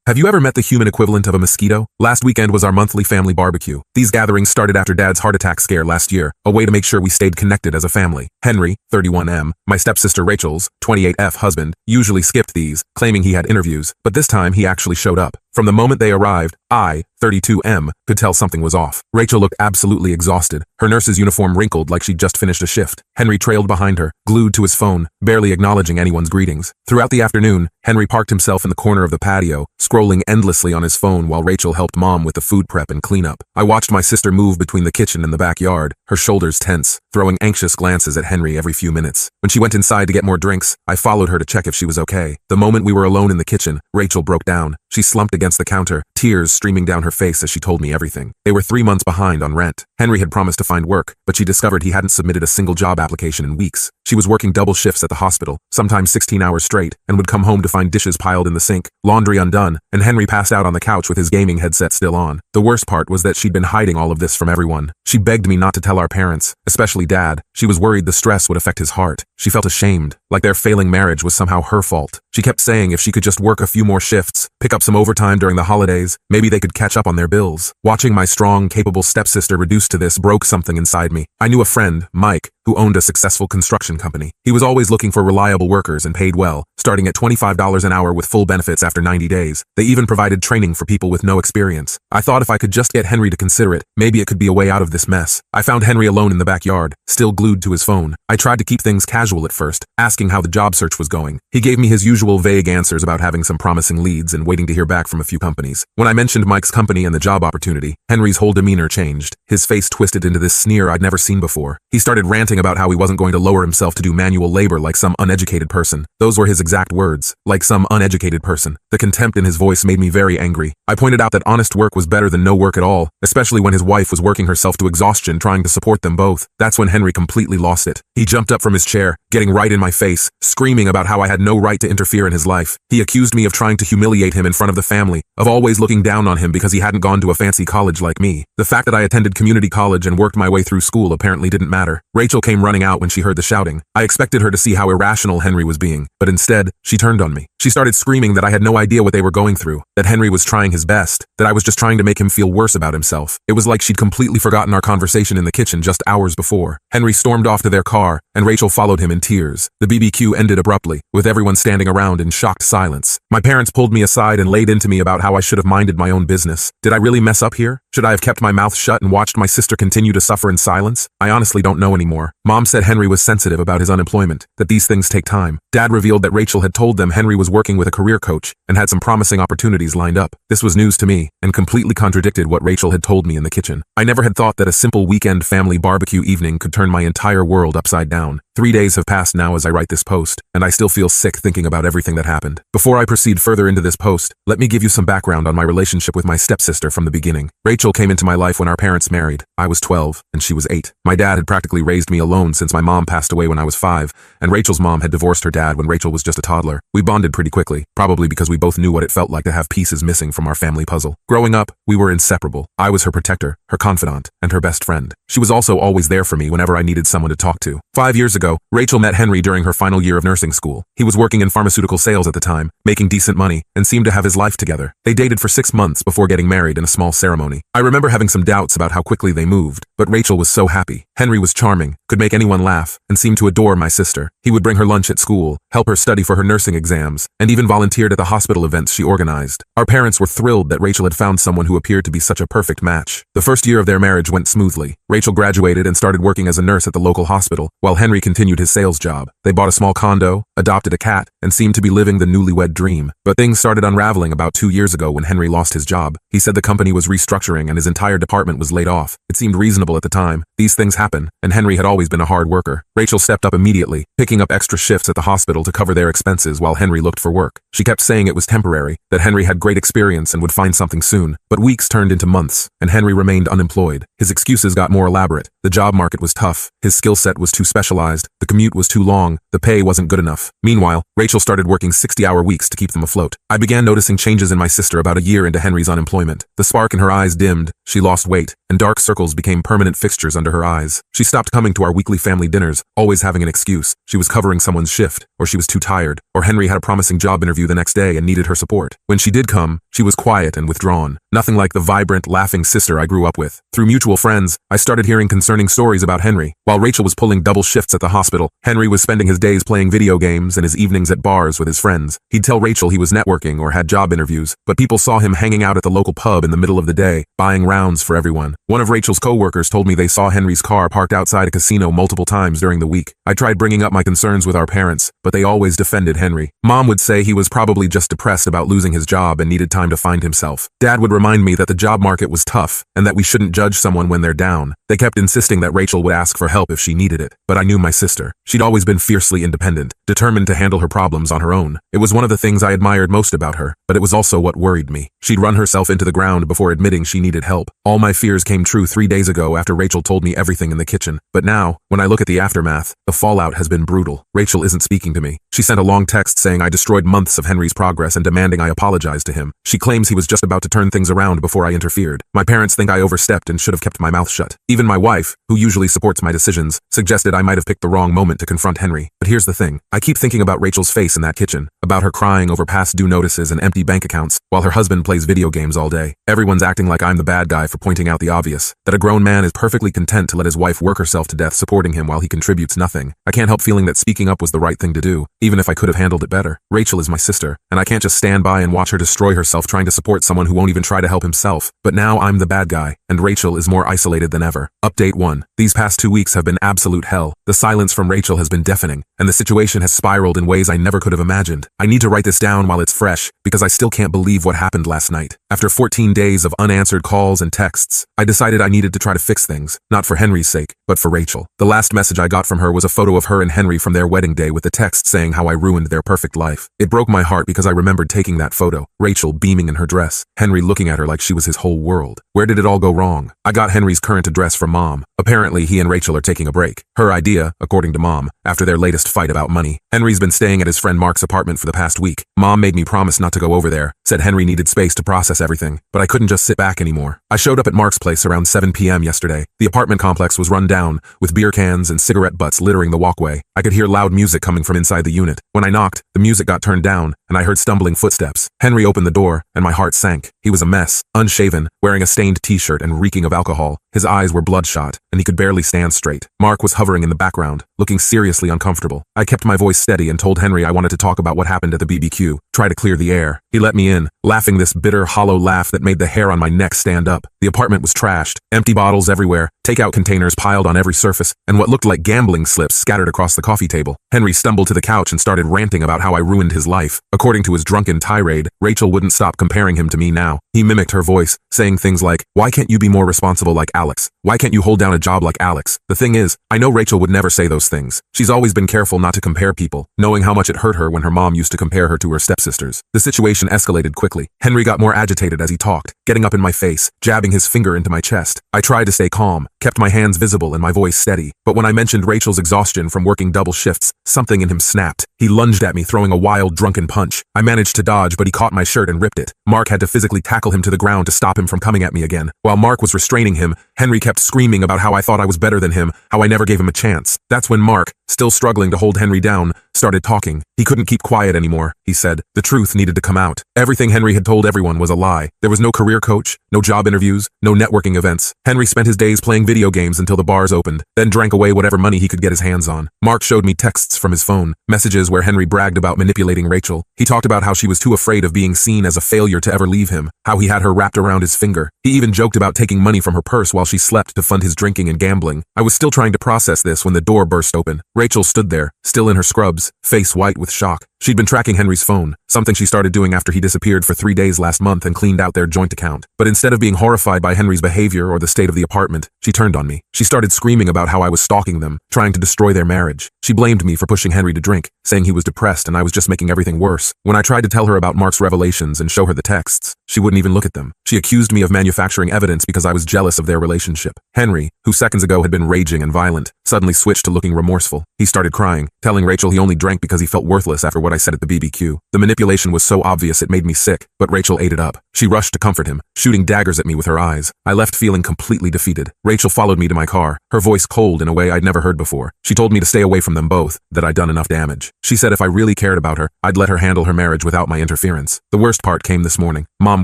Have you ever met the human equivalent of a mosquito? Last weekend was our monthly family barbecue. These gatherings started after Dad's heart attack scare last year, a way to make sure we stayed connected as a family. Henry, 31M, my stepsister Rachel's, 28F husband, usually skipped these, claiming he had interviews, but this time he actually showed up. From the moment they arrived, I, 32M, could tell something was off. Rachel looked absolutely exhausted, her nurse's uniform wrinkled like she'd just finished a shift. Henry trailed behind her, glued to his phone, barely acknowledging anyone's greetings. Throughout the afternoon, Henry parked himself in the corner of the patio, scrolling endlessly on his phone while Rachel helped Mom with the food prep and cleanup. I watched my sister move between the kitchen and the backyard, her shoulders tense, throwing anxious glances at Henry every few minutes. When she went inside to get more drinks, I followed her to check if she was okay. The moment we were alone in the kitchen, Rachel broke down. She slumped against the counter, tears streaming down her face as she told me everything. They were 3 months behind on rent. Henry had promised to find work, but she discovered he hadn't submitted a single job application in weeks. She was working double shifts at the hospital, sometimes 16 hours straight, and would come home to find dishes piled in the sink, laundry undone, and Henry passed out on the couch with his gaming headset still on. The worst part was that she'd been hiding all of this from everyone. She begged me not to tell our parents, especially Dad. She was worried the stress would affect his heart. She felt ashamed, like their failing marriage was somehow her fault. She kept saying if she could just work a few more shifts, pick up some overtime during the holidays, maybe they could catch up on their bills. Watching my strong, capable stepsister reduced to this broke something inside me. I knew a friend, Mike, who owned a successful construction company. He was always looking for reliable workers and paid well, starting at $25 an hour with full benefits after 90 days. They even provided training for people with no experience. I thought if I could just get Henry to consider it, maybe it could be a way out of this mess. I found Henry alone in the backyard, still glued to his phone. I tried to keep things casual at first, asking how the job search was going. He gave me his usual vague answers about having some promising leads and waiting to hear back from a few companies. When I mentioned Mike's company and the job opportunity, Henry's whole demeanor changed. His face twisted into this sneer I'd never seen before. He started ranting about how he wasn't going to lower himself to do manual labor like some uneducated person. Those were his exact words, like some uneducated person. The contempt in his voice made me very angry. I pointed out that honest work was better than no work at all, especially when his wife was working herself to exhaustion trying to support them both. That's when Henry completely lost it. He jumped up from his chair, getting right in my face, screaming about how I had no right to interfere in his life. He accused me of trying to humiliate him in front of the family, of always looking down on him because he hadn't gone to a fancy college like me. The fact that I attended community college and worked my way through school apparently didn't matter. Rachel came running out when she heard the shouting. I expected her to see how irrational Henry was being, but instead, she turned on me. She started screaming that I had no idea what they were going through, that Henry was trying his best, that I was just trying to make him feel worse about himself. It was like she'd completely forgotten our conversation in the kitchen just hours before. Henry stormed off to their car, and Rachel followed him in tears. The BBQ ended abruptly, with everyone standing around in shocked silence. My parents pulled me aside and laid into me about how I should have minded my own business. Did I really mess up here? Should I have kept my mouth shut and watched my sister continue to suffer in silence? I honestly don't know anymore. Mom said Henry was sensitive about his unemployment, that these things take time. Dad revealed that Rachel had told them Henry was working with a career coach and had some promising opportunities lined up. This was news to me and completely contradicted what Rachel had told me in the kitchen. I never had thought that a simple weekend family barbecue evening could turn my entire world upside down. 3 days have passed now as I write this post, and I still feel sick thinking about everything that happened. Before I proceed further into this post, let me give you some background on my relationship with my stepsister from the beginning. Rachel came into my life when our parents married. I was 12, and she was 8. My dad had practically raised me alone since my mom passed away when I was 5, and Rachel's mom had divorced her dad when Rachel was just a toddler. We bonded pretty quickly, probably because we both knew what it felt like to have pieces missing from our family puzzle. Growing up, we were inseparable. I was her protector, her confidant, and her best friend. She was also always there for me whenever I needed someone to talk to. 5 years ago, Rachel met Henry during her final year of nursing school. He was working in pharmaceutical sales at the time, making decent money, and seemed to have his life together. They dated for 6 months before getting married in a small ceremony. I remember having some doubts about how quickly they moved, but Rachel was so happy. Henry was charming, could make anyone laugh, and seemed to adore my sister. He would bring her lunch at school, help her study for her nursing exams, and even volunteered at the hospital events she organized. Our parents were thrilled that Rachel had found someone who appeared to be such a perfect match. The first year of their marriage went smoothly. Rachel graduated and started working as a nurse at the local hospital, while Henry continued his sales job. They bought a small condo, adopted a cat, and seemed to be living the newlywed dream. But things started unraveling about 2 years ago when Henry lost his job. He said the company was restructuring and his entire department was laid off. It seemed reasonable at the time. These things happen, and Henry had always been a hard worker. Rachel stepped up immediately, picking up extra shifts at the hospital to cover their expenses while Henry looked for work. She kept saying it was temporary, that Henry had great experience and would find something soon. But weeks turned into months, and Henry remained unemployed. His excuses got more elaborate. The job market was tough. His skill set was too specialized. The commute was too long. The pay wasn't good enough. Meanwhile, Rachel started working 60-hour weeks to keep them afloat. I began noticing changes in my sister about a year into Henry's unemployment. The spark in her eyes dimmed, she lost weight, and dark circles became permanent fixtures under her eyes. is. She stopped coming to our weekly family dinners, always having an excuse. She was covering someone's shift, or she was too tired, or Henry had a promising job interview the next day and needed her support. When she did come, she was quiet and withdrawn. Nothing like the vibrant, laughing sister I grew up with. Through mutual friends, I started hearing concerning stories about Henry. While Rachel was pulling double shifts at the hospital, Henry was spending his days playing video games and his evenings at bars with his friends. He'd tell Rachel he was networking or had job interviews, but people saw him hanging out at the local pub in the middle of the day, buying rounds for everyone. One of Rachel's co-workers told me they saw Henry's car parked outside a casino multiple times during the week. I tried bringing up my concerns with our parents, but they always defended Henry. Mom would say he was probably just depressed about losing his job and needed time to find himself. Dad would remind me that the job market was tough and that we shouldn't judge someone when they're down. They kept insisting that Rachel would ask for help if she needed it, but I knew my sister. She'd always been fiercely independent, determined to handle her problems on her own. It was one of the things I admired most about her, but it was also what worried me. She'd run herself into the ground before admitting she needed help. All my fears came true 3 days ago after Rachel told me everything in the kitchen. But now, when I look at the aftermath, the fallout has been brutal. Rachel isn't speaking to me. She sent a long text saying I destroyed months of Henry's progress and demanding I apologize to him. She claims he was just about to turn things around before I interfered. My parents think I overstepped and should have kept my mouth shut. Even my wife, who usually supports my decisions, suggested I might have picked the wrong moment to confront Henry. But here's the thing. I keep thinking about Rachel's face in that kitchen, about her crying over past due notices and empty bank accounts, while her husband plays video games all day. Everyone's acting like I'm the bad guy for pointing out the obvious, that a grown man is perfectly content to let his wife work herself to death supporting him while he contributes nothing. I can't help feeling that speaking up was the right thing to do, even if I could have handled it better. Rachel is my sister, and I can't just stand by and watch her destroy herself trying to support someone who won't even try to help himself. But now I'm the bad guy, and Rachel is more isolated than ever. Update 1. These past 2 weeks have been absolute hell. The silence from Rachel has been deafening, and the situation has spiraled in ways I never could have imagined. I need to write this down while it's fresh, because I still can't believe what happened last night. After 14 days of unanswered calls and texts, I decided I needed to try to fix things, not for Henry's sake, but for Rachel. The last message I got from her was a photo of her and Henry from their wedding day with the text saying how I ruined their perfect life. It broke my heart because I remembered taking that photo, Rachel beaming in her dress, Henry looking at her like she was his whole world. Where did it all go wrong? I got Henry's current address from Mom. Apparently, he and Rachel are taking a break. Her idea, according to Mom, after their latest fight about money. Henry's been staying at his friend Mark's apartment for the past week. Mom made me promise not to go over there, said Henry needed space to process everything, but I couldn't just sit back anymore. I showed up at Mark's place around 7 p.m. yesterday. The apartment complex was run down, with beer cans and cigarette butts littering the walkway. I could hear loud music coming from inside the unit. When I knocked, the music got turned down, and I heard stumbling footsteps. Henry opened the door, and my heart sank. He was a mess, unshaven, wearing a stained t-shirt and reeking of alcohol. His eyes were bloodshot, and he could barely stand straight. Mark was hovering in the background, looking seriously uncomfortable. I kept my voice steady and told Henry I wanted to talk about what happened at the BBQ, try to clear the air. He let me in, laughing this bitter, hollow laugh that made the hair on my neck stand up. The apartment was trashed, empty bottles everywhere, takeout containers piled on every surface, and what looked like gambling slips scattered across the coffee table. Henry stumbled to the couch and started ranting about how I ruined his life. According to his drunken tirade, Rachel wouldn't stop comparing him to me now. He mimicked her voice, saying things like, "Why can't you be more responsible like Alex? Why can't you hold down a job like Alex?" The thing is, I know Rachel would never say those things. She's always been careful not to compare people, knowing how much it hurt her when her mom used to compare her to her stepsisters. The situation escalated quickly. Henry got more agitated as he talked, getting up in my face, jabbing his finger into my chest. I tried to stay calm, kept my hands visible and my voice steady, but when I mentioned Rachel's exhaustion from working double shifts, something in him snapped. He lunged at me, throwing a wild, drunken punch. I managed to dodge, but he caught my shirt and ripped it. Mark had to physically tackle him to the ground to stop him from coming at me again. While Mark was restraining him, Henry kept screaming about how I thought I was better than him, how I never gave him a chance. That's when Mark, still struggling to hold Henry down, started talking. He couldn't keep quiet anymore, he said. The truth needed to come out. Everything Henry had told everyone was a lie. There was no career coach, no job interviews, no networking events. Henry spent his days playing video games until the bars opened, then drank away whatever money he could get his hands on. Mark showed me texts from his phone, messages where Henry bragged about manipulating Rachel. He talked about how she was too afraid of being seen as a failure to ever leave him, how he had her wrapped around his finger. He even joked about taking money from her purse while she slept to fund his drinking and gambling. I was still trying to process this when the door burst open. Rachel stood there, still in her scrubs, face white with shock. She'd been tracking Henry's phone, something she started doing after he disappeared for 3 days last month and cleaned out their joint account. But instead of being horrified by Henry's behavior or the state of the apartment, she turned on me. She started screaming about how I was stalking them, trying to destroy their marriage. She blamed me for pushing Henry to drink, saying he was depressed and I was just making everything worse. When I tried to tell her about Mark's revelations and show her the texts, she wouldn't even look at them. She accused me of manufacturing evidence because I was jealous of their relationship. Henry, who seconds ago had been raging and violent, suddenly switched to looking remorseful. He started crying, telling Rachel he only drank because he felt worthless after what what I said at the BBQ. The manipulation was so obvious it made me sick, but Rachel ate it up. She rushed to comfort him, shooting daggers at me with her eyes. I left feeling completely defeated. Rachel followed me to my car, her voice cold in a way I'd never heard before. She told me to stay away from them both, that I'd done enough damage. She said if I really cared about her, I'd let her handle her marriage without my interference. The worst part came this morning. Mom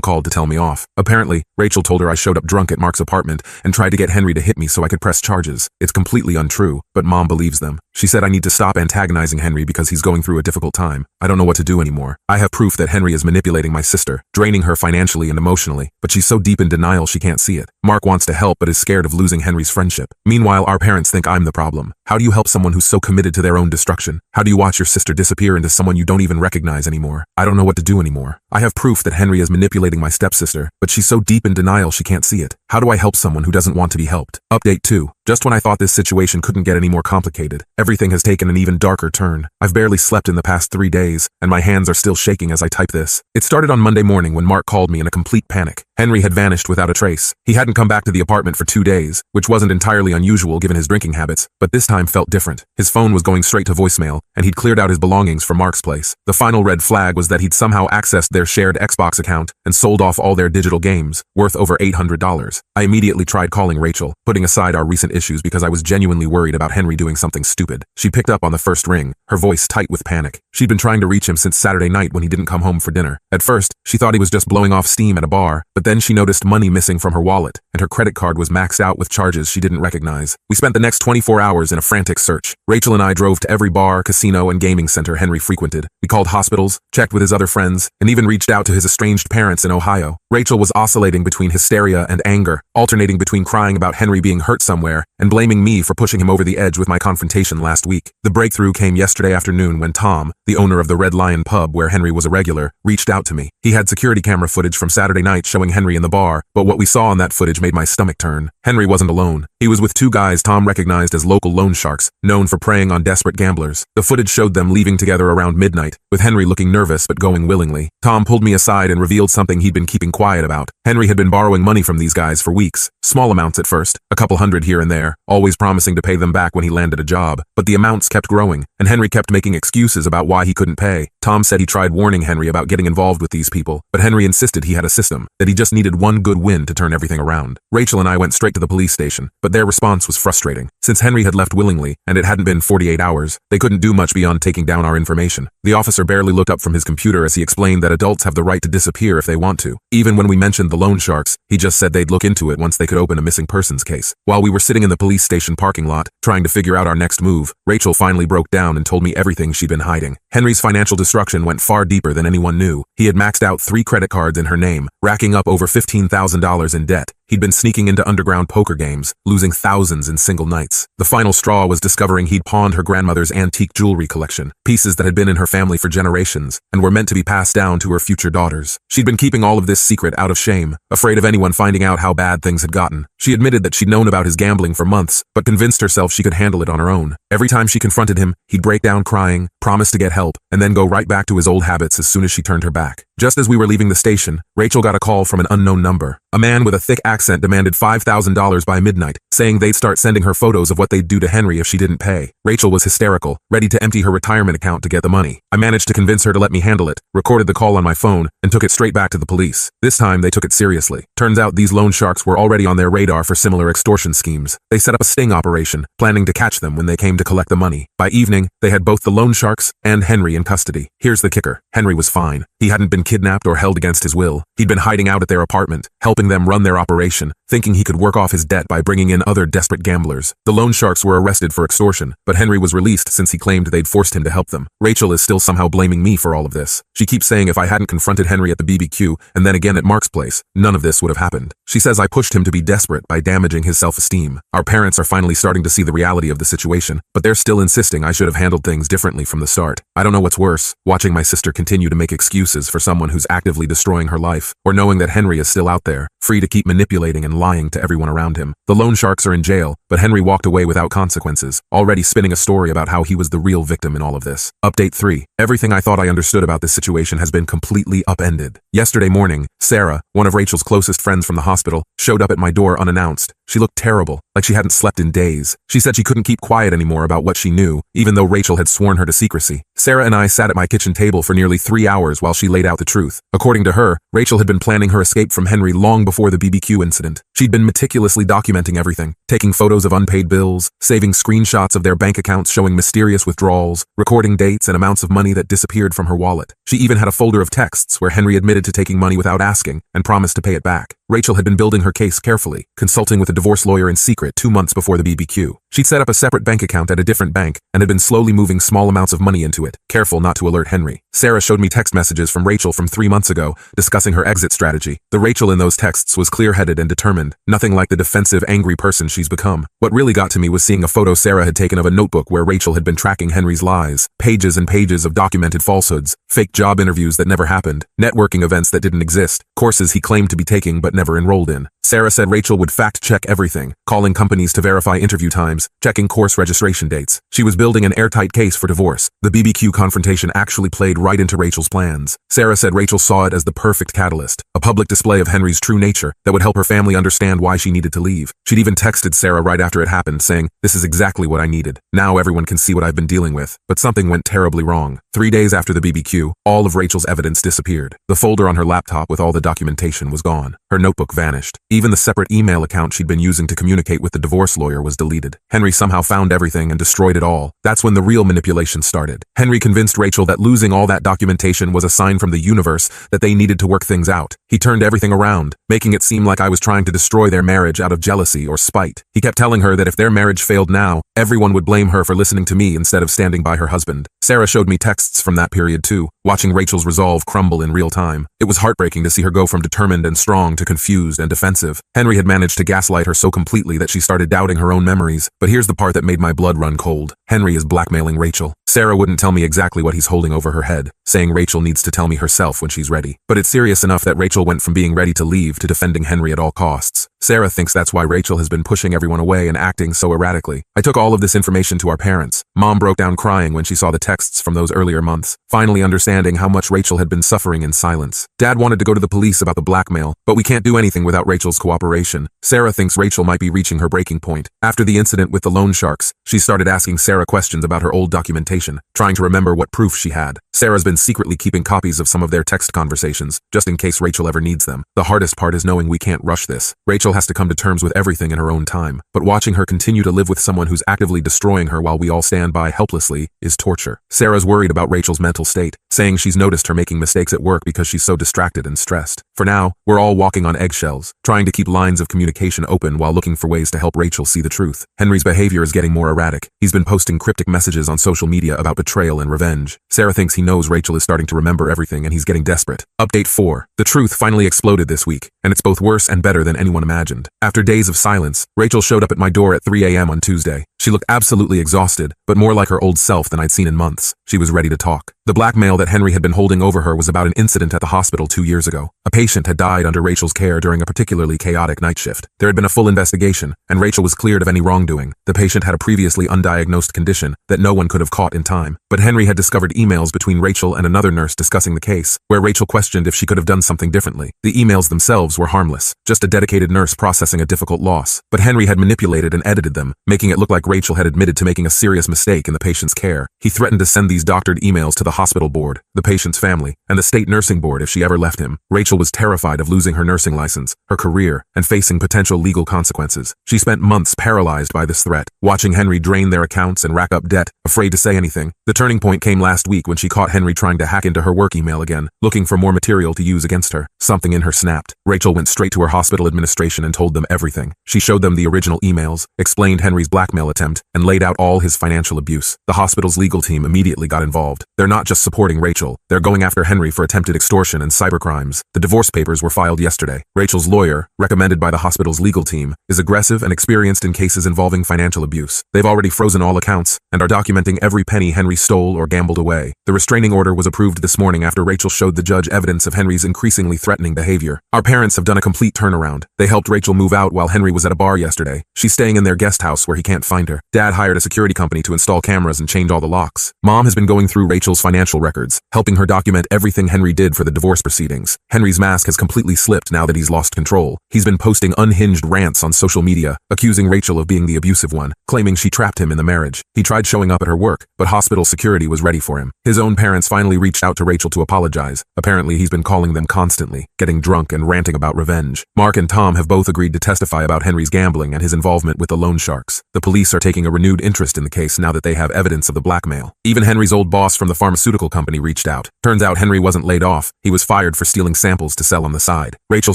called to tell me off. Apparently, Rachel told her I showed up drunk at Mark's apartment and tried to get Henry to hit me so I could press charges. It's completely untrue, but Mom believes them. She said I need to stop antagonizing Henry because he's going through a difficult time. I don't know what to do anymore. I have proof that Henry is manipulating my sister, draining her financially and emotionally, but she's so deep in denial she can't see it. Mark wants to help but is scared of losing Henry's friendship. Meanwhile, our parents think I'm the problem. How do you help someone who's so committed to their own destruction? How do you watch your sister disappear into someone you don't even recognize anymore? I don't know what to do anymore. I have proof that Henry is manipulating my stepsister, but she's so deep in denial she can't see it. How do I help someone who doesn't want to be helped? Update 2. Just when I thought this situation couldn't get any more complicated, everything has taken an even darker turn. I've barely slept in the past 3 days, and my hands are still shaking as I type this. It started on Monday morning when Mark called me in a complete panic. Henry had vanished without a trace. He hadn't come back to the apartment for 2 days, which wasn't entirely unusual given his drinking habits, but this time felt different. His phone was going straight to voicemail, and he'd cleared out his belongings from Mark's place. The final red flag was that he'd somehow accessed their shared Xbox account and sold off all their digital games, worth over $800. I immediately tried calling Rachel, putting aside our recent issues because I was genuinely worried about Henry doing something stupid. She picked up on the first ring, her voice tight with panic. She'd been trying to reach him since Saturday night when he didn't come home for dinner. At first, she thought he was just blowing off steam at a bar, but then she noticed money missing from her wallet, and her credit card was maxed out with charges she didn't recognize. We spent the next 24 hours in a frantic search. Rachel and I drove to every bar, casino, and gaming center Henry frequented. We called hospitals, checked with his other friends, and even reached out to his estranged parents in Ohio. Rachel was oscillating between hysteria and anger, alternating between crying about Henry being hurt somewhere and blaming me for pushing him over the edge with my confrontation last week. The breakthrough came yesterday afternoon when Tom, the owner of the Red Lion pub where Henry was a regular, reached out to me. He had security camera footage from Saturday night showing Henry in the bar, but what we saw on that footage made my stomach turn. Henry wasn't alone. He was with 2 guys Tom recognized as local loan sharks, known for preying on desperate gamblers. The footage showed them leaving together around midnight, with Henry looking nervous but going willingly. Tom pulled me aside and revealed something he'd been keeping quiet about. Henry had been borrowing money from these guys for weeks, small amounts at first, a couple hundred here and there, always promising to pay them back when he landed a job. But the amounts kept growing, and Henry kept making excuses about why he couldn't pay. Tom said he tried warning Henry about getting involved with these people, but Henry insisted he had a system, that he just needed one good win to turn everything around. Rachel and I went straight to the police station, but their response was frustrating. Since Henry had left willingly, and it hadn't been 48 hours, they couldn't do much beyond taking down our information. The officer barely looked up from his computer as he explained that adults have the right to disappear if they want to. Even when we mentioned the loan sharks, he just said they'd look into it once they could open a missing persons case. While we were sitting in the police station parking lot, trying to figure out our next move, Rachel finally broke down and told me everything she'd been hiding. Henry's financial destruction went far deeper than anyone knew. He had maxed out 3 credit cards in her name, racking up over $15,000 in debt. He'd been sneaking into underground poker games, losing thousands in single nights. The final straw was discovering he'd pawned her grandmother's antique jewelry collection, pieces that had been in her family for generations and were meant to be passed down to her future daughters. She'd been keeping all of this secret out of shame, afraid of anyone finding out how bad things had gotten. She admitted that she'd known about his gambling for months, but convinced herself she could handle it on her own. Every time she confronted him, he'd break down crying, promise to get help, and then go right back to his old habits as soon as she turned her back. Just as we were leaving the station, Rachel got a call from an unknown number. A man with a thick accent demanded $5,000 by midnight, saying they'd start sending her photos of what they'd do to Henry if she didn't pay. Rachel was hysterical, ready to empty her retirement account to get the money. I managed to convince her to let me handle it, recorded the call on my phone, and took it straight back to the police. This time, they took it seriously. Turns out these loan sharks were already on their radar for similar extortion schemes. They set up a sting operation, planning to catch them when they came to collect the money. By evening, they had both the loan sharks and Henry in custody. Here's the kicker. Henry was fine. He hadn't been kidnapped or held against his will. He'd been hiding out at their apartment, helping them run their operation, thinking he could work off his debt by bringing in other desperate gamblers. The loan sharks were arrested for extortion, but Henry was released since he claimed they'd forced him to help them. Rachel is still somehow blaming me for all of this. She keeps saying if I hadn't confronted Henry at the BBQ and then again at Mark's place, none of this would have happened. She says I pushed him to be desperate by damaging his self-esteem. Our parents are finally starting to see the reality of the situation, but they're still insisting I should have handled things differently from the start. I don't know what's worse, watching my sister continue to make excuses for someone who's actively destroying her life, or knowing that Henry is still out there, free to keep manipulating and lying to everyone around him. The loan sharks are in jail, but Henry walked away without consequences, already spinning a story about how he was the real victim in all of this. Update 3. Everything I thought I understood about this situation has been completely upended. Yesterday morning, Sarah, one of Rachel's closest friends from the hospital, showed up at my door unannounced. She looked terrible, like she hadn't slept in days. She said she couldn't keep quiet anymore about what she knew, even though Rachel had sworn her to secrecy. Sarah and I sat at my kitchen table for nearly 3 hours while she laid out the truth. According to her, Rachel had been planning her escape from Henry long before the BBQ incident. She'd been meticulously documenting everything, taking photos of unpaid bills, saving screenshots of their bank accounts showing mysterious withdrawals, recording dates and amounts of money that disappeared from her wallet. She even had a folder of texts where Henry admitted to taking money without asking and promised to pay it back. Rachel had been building her case carefully, consulting with a divorce lawyer in secret 2 months before the BBQ. She'd set up a separate bank account at a different bank and had been slowly moving small amounts of money into it, careful not to alert Henry. Sarah showed me text messages from Rachel from 3 months ago, discussing her exit strategy. The Rachel in those texts was clear-headed and determined, nothing like the defensive, angry person she's become. What really got to me was seeing a photo Sarah had taken of a notebook where Rachel had been tracking Henry's lies, pages and pages of documented falsehoods, fake job interviews that never happened, networking events that didn't exist, courses he claimed to be taking but never enrolled in. Sarah said Rachel would fact-check everything, calling companies to verify interview times, checking course registration dates. She was building an airtight case for divorce. The BBQ confrontation actually played right into Rachel's plans. Sarah said Rachel saw it as the perfect catalyst, a public display of Henry's true nature that would help her family understand why she needed to leave. She'd even texted Sarah right after it happened, saying, "This is exactly what I needed. Now everyone can see what I've been dealing with." But something went terribly wrong. 3 days after the BBQ, all of Rachel's evidence disappeared. The folder on her laptop with all the documentation was gone. Her notebook vanished. Even the separate email account she'd been using to communicate with the divorce lawyer was deleted. Henry somehow found everything and destroyed it all. That's when the real manipulation started. Henry convinced Rachel that losing all that documentation was a sign from the universe that they needed to work things out. He turned everything around, making it seem like I was trying to destroy their marriage out of jealousy or spite. He kept telling her that if their marriage failed now, everyone would blame her for listening to me instead of standing by her husband. Sarah showed me texts from that period too, watching Rachel's resolve crumble in real time. It was heartbreaking to see her go from determined and strong to confused and defensive. Henry had managed to gaslight her so completely that she started doubting her own memories. But here's the part that made my blood run cold. Henry is blackmailing Rachel. Sarah wouldn't tell me exactly what he's holding over her head, saying Rachel needs to tell me herself when she's ready. But it's serious enough that Rachel went from being ready to leave to defending Henry at all costs. Sarah thinks that's why Rachel has been pushing everyone away and acting so erratically. I took all of this information to our parents. Mom broke down crying when she saw the texts from those earlier months, finally understanding how much Rachel had been suffering in silence. Dad wanted to go to the police about the blackmail, but we can't do anything without Rachel's cooperation. Sarah thinks Rachel might be reaching her breaking point. After the incident with the loan sharks, she started asking Sarah questions about her old documentation, trying to remember what proof she had. Sarah's been secretly keeping copies of some of their text conversations, just in case Rachel ever needs them. The hardest part is knowing we can't rush this. Rachel has to come to terms with everything in her own time, but watching her continue to live with someone who's actively destroying her while we all stand by helplessly is torture. Sarah's worried about Rachel's mental state, saying she's noticed her making mistakes at work because she's so distracted and stressed. For now, we're all walking on eggshells, trying to keep lines of communication open while looking for ways to help Rachel see the truth. Henry's behavior is getting more erratic. He's been posting cryptic messages on social media about betrayal and revenge. Sarah thinks he knows Rachel is starting to remember everything and he's getting desperate. Update 4. The truth finally exploded this week, and it's both worse and better than anyone imagined. After days of silence, Rachel showed up at my door at 3 a.m. on Tuesday. She looked absolutely exhausted, but more like her old self than I'd seen in months. She was ready to talk. The blackmail that Henry had been holding over her was about an incident at the hospital 2 years ago. A patient had died under Rachel's care during a particularly chaotic night shift. There had been a full investigation, and Rachel was cleared of any wrongdoing. The patient had a previously undiagnosed condition that no one could have caught in time. But Henry had discovered emails between Rachel and another nurse discussing the case, where Rachel questioned if she could have done something differently. The emails themselves were harmless, just a dedicated nurse processing a difficult loss. But Henry had manipulated and edited them, making it look like Rachel had admitted to making a serious mistake in the patient's care. He threatened to send these doctored emails to the hospital board, the patient's family, and the state nursing board if she ever left him. Rachel was terrified of losing her nursing license, her career, and facing potential legal consequences. She spent months paralyzed by this threat, watching Henry drain their accounts and rack up debt, afraid to say anything. The turning point came last week when she caught Henry trying to hack into her work email again, looking for more material to use against her. Something in her snapped. Rachel went straight to her hospital administration and told them everything. She showed them the original emails, explained Henry's blackmail attempt, and laid out all his financial abuse. The hospital's legal team immediately got involved. They're not just supporting Rachel, they're going after Henry for attempted extortion and cybercrimes. The divorce papers were filed yesterday. Rachel's lawyer, recommended by the hospital's legal team, is aggressive and experienced in cases involving financial abuse. They've already frozen all accounts and are documenting every penny Henry stole or gambled away. The restraining order was approved this morning after Rachel showed the judge evidence of Henry's increasingly threatening behavior. Our parents have done a complete turnaround. They helped Rachel move out while Henry was at a bar yesterday. She's staying in their guest house where he can't find her. Dad hired a security company to install cameras and change all the locks. Mom has been going through Rachel's financial records, helping her document everything Henry did for the divorce proceedings. Henry's mask has completely slipped now that he's lost control. He's been posting unhinged rants on social media, accusing Rachel of being the abusive one, claiming she trapped him in the marriage. He tried showing up at her work, but hospital security was ready for him. His own parents finally reached out to Rachel to apologize. Apparently, he's been calling them constantly, getting drunk and ranting about revenge. Mark and Tom have both agreed to testify about Henry's gambling and his involvement with the loan sharks. The police are taking a renewed interest in the case now that they have evidence of the blackmail. Even Henry's old boss from the pharmaceutical company reached out. Turns out Henry wasn't laid off. He was fired for stealing samples to sell on the side. Rachel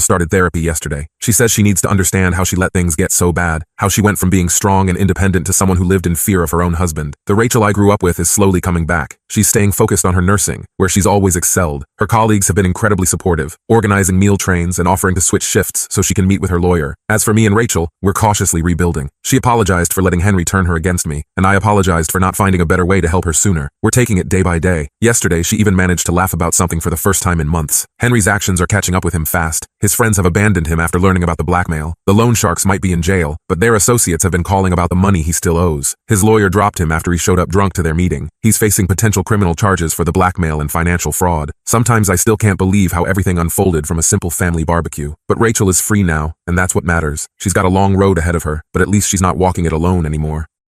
started therapy yesterday. She says she needs to understand how she let things get so bad, how she went from being strong and independent to someone who lived in fear of her own husband. The Rachel I grew up with is slowly coming back. She's staying focused on her nursing, where she's always excelled. Her colleagues have been incredibly supportive, organizing meal trains and offering to switch shifts so she can meet with her lawyer. As for me and Rachel, we're cautiously rebuilding. She apologized for letting Henry turn her against me, and I apologized for not finding a better way to help her sooner. We're taking it day by day. Yesterday, she even managed to laugh about something for the first time in months. Henry's actions are catching up with him fast. His friends have abandoned him after learning about the blackmail. The loan sharks might be in jail, but their associates have been calling about the money he still owes. His lawyer dropped him after he showed up drunk to their meeting. He's facing potential criminal charges for the blackmail and financial fraud. Sometimes I still can't believe how everything unfolded from a simple family barbecue. But Rachel is free now, and that's what matters. She's got a long road ahead of her, but at least she's not walking it alone anymore.